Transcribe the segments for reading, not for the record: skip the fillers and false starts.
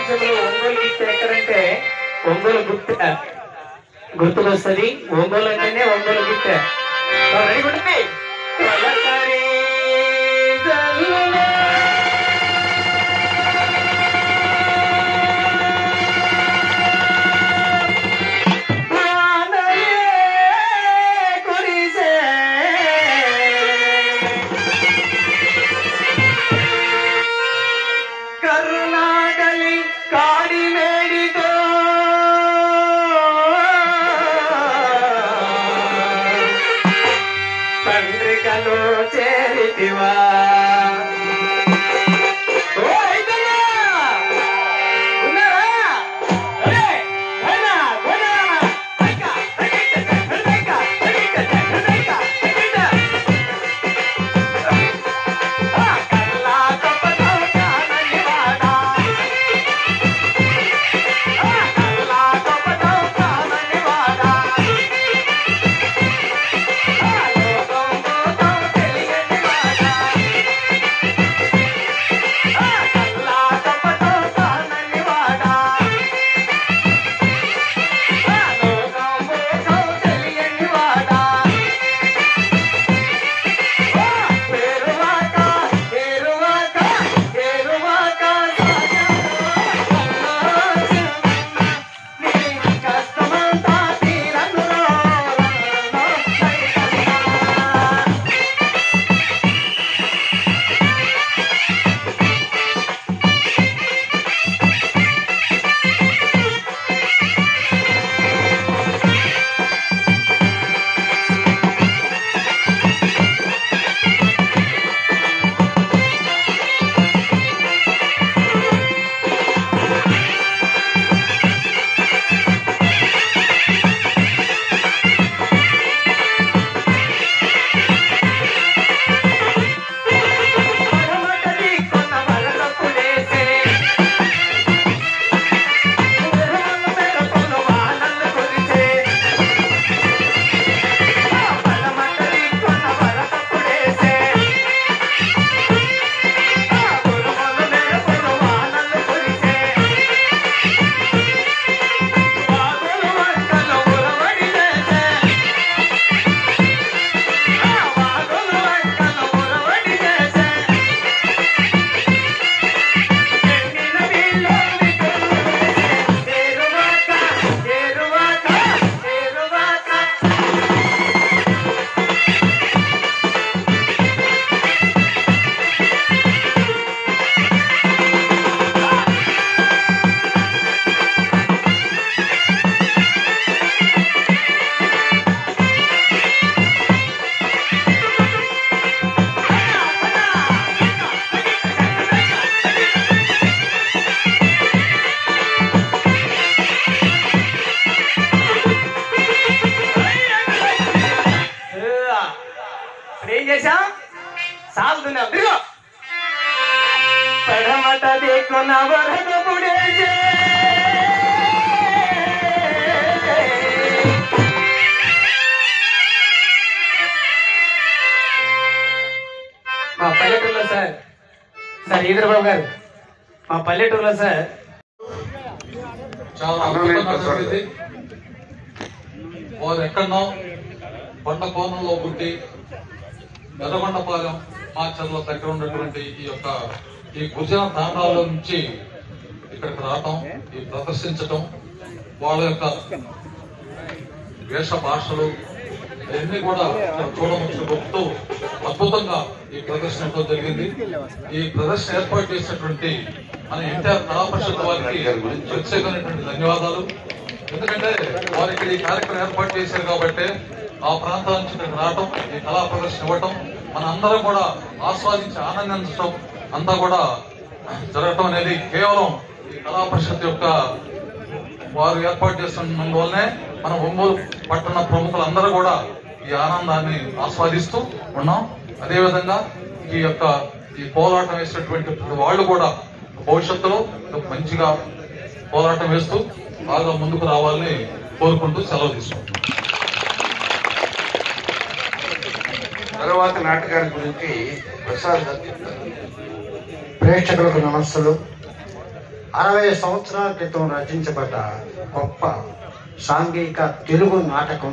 ప్రపంచంలో ఒంగోలు గిత్త ఎక్కడంటే ఒంగోలు గుర్తుకొస్తుంది. ఒంగోలు అంటేనే ఒంగోలు గిత్త. రెడీ ఉంటుంది. మా పల్లెటూరులో సార్ ఈద్రబాబు గారు మా పల్లెటూరులో సార్ చాలా అద్భుతంగా వారు ఎక్కడో కొండ కోణంలో పుట్టి మెదగొండపాలెం మాచర్ల దగ్గర ఉన్నటువంటి ఈ గుజన ప్రాంతాల నుంచి ఇక్కడికి రావటం, ఈ ప్రదర్శించటం, వాళ్ళ యొక్క వేష భాషలు ఇవన్నీ కూడా చూడముచ్చుతూ అద్భుతంగా ఈ ప్రదర్శన జరిగింది. ఈ ప్రదర్శన ఏర్పాటు చేసినటువంటి మన ఎన్టీఆర్ కళా పరిషత్ వారికి ప్రత్యేకమైనటువంటి ధన్యవాదాలు. ఎందుకంటే వారికి ఈ కార్యక్రమం ఏర్పాటు చేశారు కాబట్టి ఆ ప్రాంతాల నుంచి ఇక్కడికి రావటం, ఈ కళా ప్రదర్శన ఇవ్వటం, మన అందరం కూడా ఆస్వాదించి ఆనందించడం అంతా కూడా జరగటం అనేది కేవలం ఈ కళా పరిషత్ యొక్క వారు ఏర్పాటు చేస్తున్నందువల్లనే మన ఒంగోలు పట్టణ ప్రముఖులందరూ కూడా ఈ ఆనందాన్ని ఆస్వాదిస్తూ ఉన్నాం. అదేవిధంగా ఈ పోరాటం వేసినటువంటి వాళ్ళు కూడా భవిష్యత్తులో మంచిగా పోరాటం వేస్తూ బాగా ముందుకు రావాలని కోరుకుంటూ సెలవు తీసుకుంటాం. తర్వాత నాటకాల గురించి ప్రసాద్ గారు చెప్తారు. ప్రేక్షకులకు నమస్సులు. 60 సంవత్సరాల క్రితం రచించబడ్డ గొప్ప సాంఘిక తెలుగు నాటకం.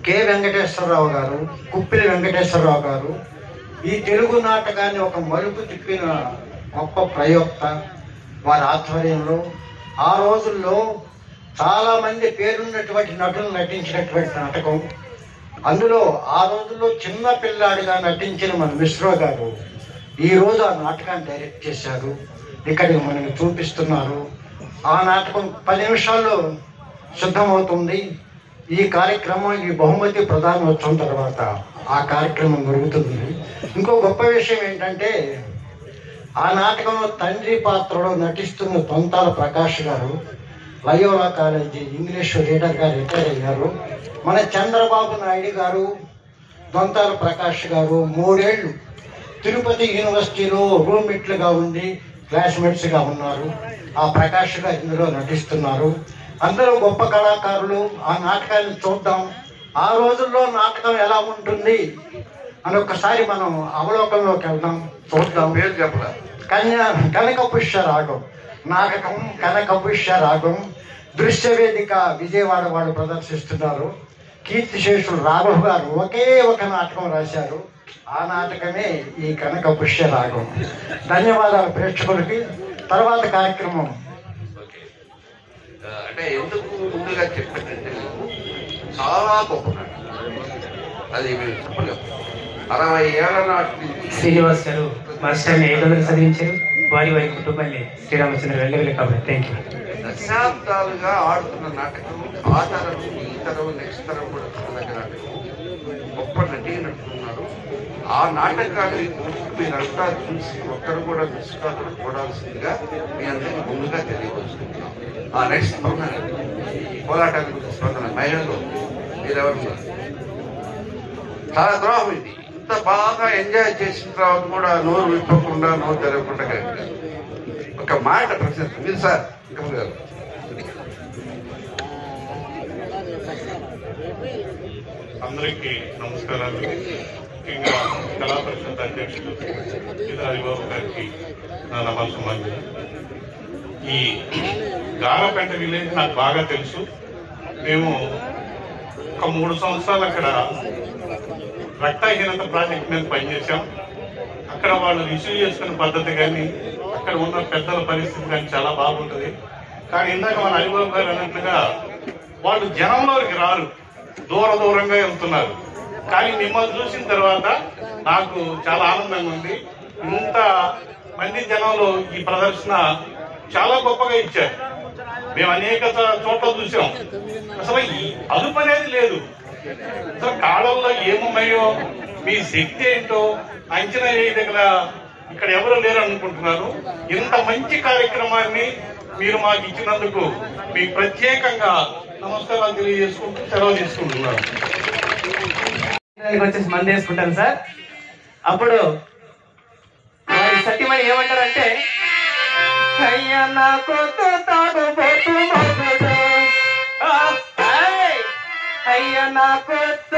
కె వెంకటేశ్వరరావు గారు, కుప్పిలి వెంకటేశ్వరరావు గారు ఈ తెలుగు నాటకాన్ని ఒక మలుపు తిప్పిన గొప్ప ప్రయోక్త. వారి ఆధ్వర్యంలో ఆ రోజుల్లో చాలామంది పేరున్నటువంటి నటులు నటించినటువంటి నాటకం. అందులో ఆ రోజుల్లో చిన్న పిల్లాడిగా నటించిన మన మిశ్రా గారు ఈరోజు ఆ నాటకాన్ని డైరెక్ట్ చేశారు, ఇక్కడికి మనకి చూపిస్తున్నారు. ఆ నాటకం 10 నిమిషాల్లో సిద్ధమవుతుంది. ఈ కార్యక్రమం, ఈ బహుమతి ప్రదానోత్సవం తర్వాత ఆ కార్యక్రమం జరుగుతుంది. ఇంకో గొప్ప విషయం ఏంటంటే ఆ నాటకంలో తండ్రి పాత్రలో నటిస్తున్న తొంతాల ప్రకాష్ గారు లయోలా కాలేజీ ఇంగ్లీష్ రీడర్గా రిటైర్ అయ్యారు. మన చంద్రబాబు నాయుడు గారు, దొంతాల ప్రకాష్ గారు 3 ఏళ్ళు తిరుపతి యూనివర్సిటీలో రూమ్మేట్లుగా ఉండి క్లాస్మేట్స్గా ఉన్నారు. ఆ ప్రకాష్ గారు ఇందులో నటిస్తున్నారు. అందరూ గొప్ప కళాకారులు. ఆ నాటకాన్ని చూద్దాం. ఆ రోజుల్లో నాటకం ఎలా ఉంటుంది అని ఒక్కసారి మనం అవలోకంలోకి వెళ్దాం, చూద్దాం. పేరు చెప్పరా? కనకపుష్య రాగం నాటకం. కనకపుష్య రాగం దృశ్య వేదిక విజయవాడ వాళ్ళు ప్రదర్శిస్తున్నారు. కీర్తిశేషులు రాఘవ్ గారు ఒకే ఒక నాటకం రాశారు. ఆ నాటకమే ఈ కనకపుష్య రాగం. ధన్యవాదాలు ప్రేక్షకులకి. తర్వాత కార్యక్రమం. అంటే ఎందుకు ముందుగా చెప్పానంటే చాలా గొప్ప నాటకం. అది మేము చెప్పలేము. 60 ఏళ్ల నాటి శ్రీనివాస్ గారు మాస్టర్ని 500 చదివించారు. వారి కుటుంబాన్ని శ్రీరామచంద్ర వెళ్ళగలి కాబట్టి థ్యాంక్ యూ. దశాబ్దాలుగా ఆడుతున్న నాటకం. ఆ తరం, ఈ తరం, నెక్స్ట్ తరం కూడా చూడదగ్గ నాటకం. గొప్ప నటి నడుపుతున్నారు. ఆ నాటకాన్ని మీరంతా చూసి ఒక్కరు కూడా నిష్కాతులు చూడాల్సిందిగా మీ అందరికీ ముందుగా తెలియవచ్చుకుంటున్నాం. ఆ నెక్స్ట్ పోరాటానికి స్పందన మహిళలు మీరెవరు చాలా ద్రోహం. ఇది ఇంత బాగా ఎంజాయ్ చేసిన తర్వాత కూడా నోరు విప్పకుండా, నోరు తెరవకుండా ఒక మాట ప్రశ్న మీరు సార్ గారు. అందరికీ నమస్కారాలు. ముఖ్యంగా కళా పరిషత్ అధ్యక్షులు హరిబాబు గారికి నా నమస్కారం. ఈ గారపేట విలేజ్ నాకు బాగా తెలుసు. మేము ఒక 3 సంవత్సరాలు అక్కడ రక్తహీనత ప్రాజెక్ట్ మీద పనిచేశాం. అక్కడ వాళ్ళు రిసీవ్ చేసుకునే పద్ధతి కానీ, అక్కడ ఉన్న పెద్దల పరిస్థితి కానీ చాలా బాగుంటుంది. కానీ ఇందాక మన హరిబాబు గారు అన్నట్లుగా వాళ్ళు జనంలోకి రారు, దూరంగా వెళ్తున్నారు. కానీ మిమ్మల్ని చూసిన తర్వాత నాకు చాలా ఆనందంగా ఉంది. ఇంత మంది జనంలో ఈ ప్రదర్శన చాలా గొప్పగా ఇచ్చారు. మేము అనేక చోట్ల చూసాం. అసలు ఈ అదుపు అనేది లేదు. అసలు కాలంలో ఏమున్నాయో, మీ శక్తి ఏంటో అంచనా వేయదగిన ఇక్కడ ఎవరు లేరు అనుకుంటున్నారు. ఇంత మంచి కార్యక్రమాన్ని మీరు మాకు ఇచ్చినందుకు మీకు ప్రత్యేకంగా నమస్కారాలు తెలియజేసుకుంటూ సెలవు తీసుకుంటున్నాను. వచ్చేసి మంది వేసుకుంటాను సార్. అప్పుడు వారి సత్యమని ఏమంటారంటే, అయ్యా నా కొత్త తాగుబోతు మొగుడు, అయ్యా నా కొత్త,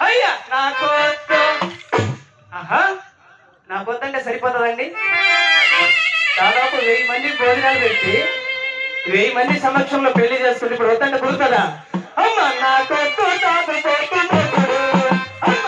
అయ్యా నా కొత్త. ఆహా, నా కొత్త అంటే సరిపోతుందండి. దాదాపు 1000 మంది భోజనాలు పెట్టి 1000 మంది సమక్షంలో పెళ్లి చేసుకుంటే ఇప్పుడు వద్దంటే కుదురుతుందా? అమ్మ నా కొత్త తాగుబోతు మొగుడు, అమ్మ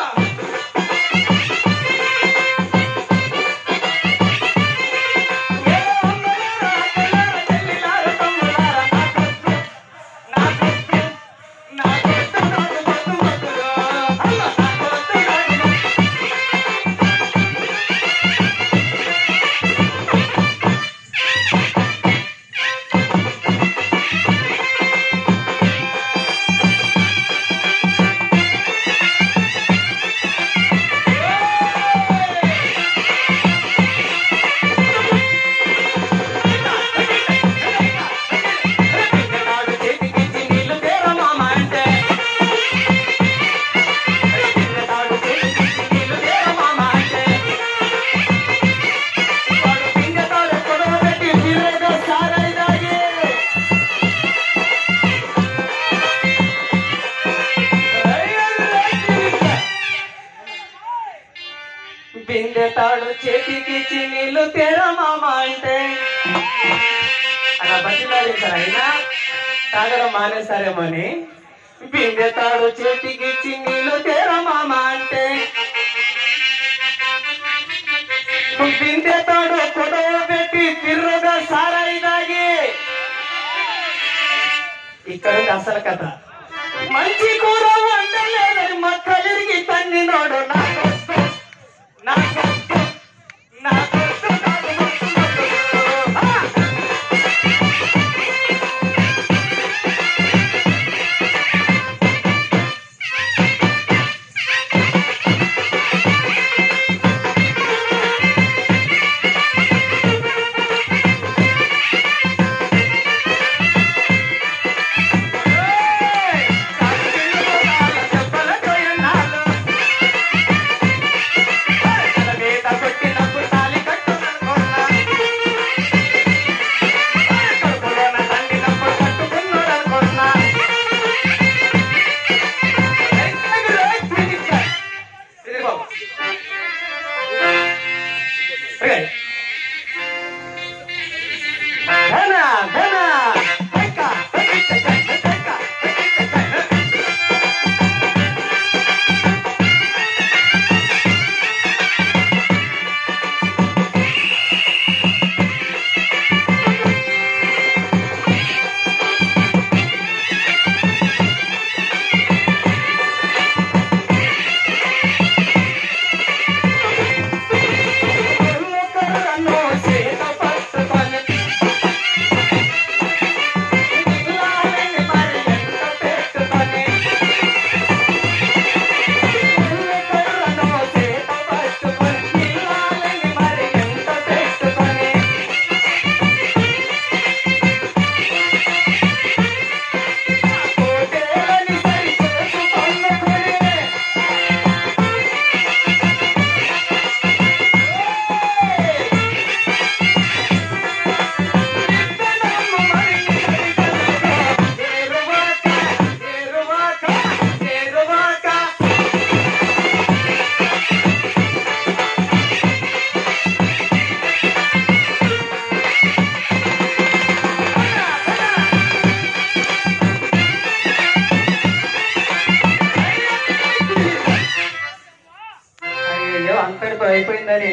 తాడు చేతికి నీళ్ళు తేరా మామ అంటే అలా బతిలాడేశారు. అయినా తాగడం మానేశారేమో అని బిందె తాడు చేతికి నీళ్ళు తేరా మామ అంటే బిందె తాడు కొడవ పెట్టి తిర్రుగా సారాయి తాగి ఇక్కడ అసలు కథ. మంచి కూర వండలేదని మక్కలిరిగి తన్ని నోడు నాకొస్తు నాకొస్తు నాకొస్తు అంతటితో అయిపోయిందని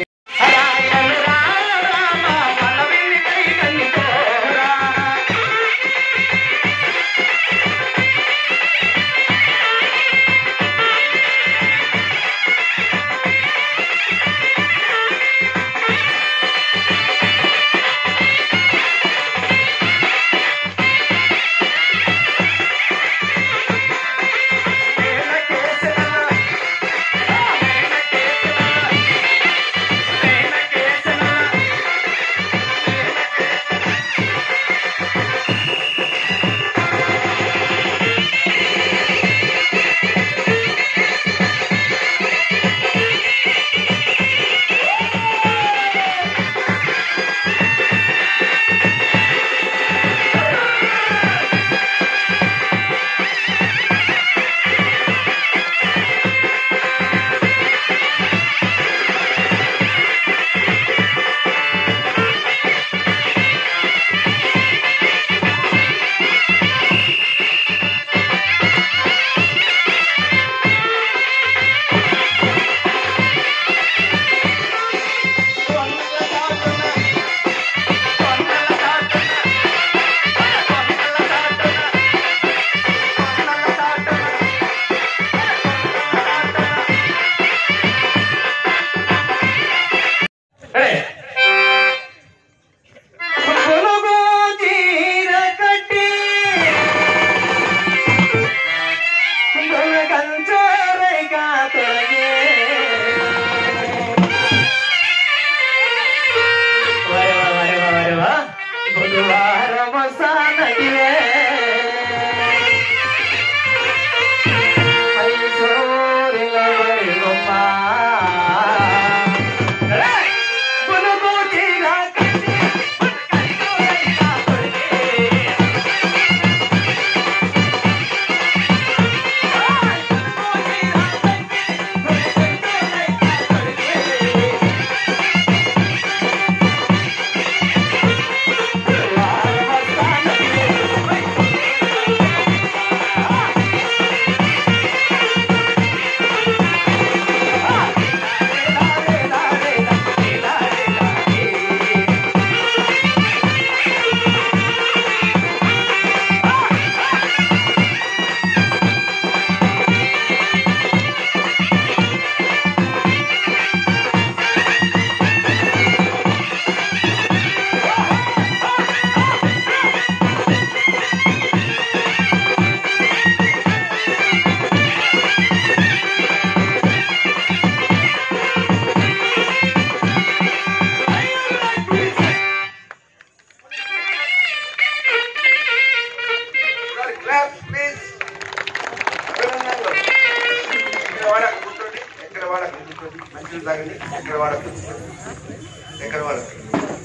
ఎక్కడ వాళ్ళకి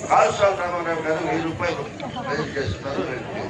కాలుసాల రామారావు గారు 1000 రూపాయలు రైజ్ చేస్తున్నారు. 2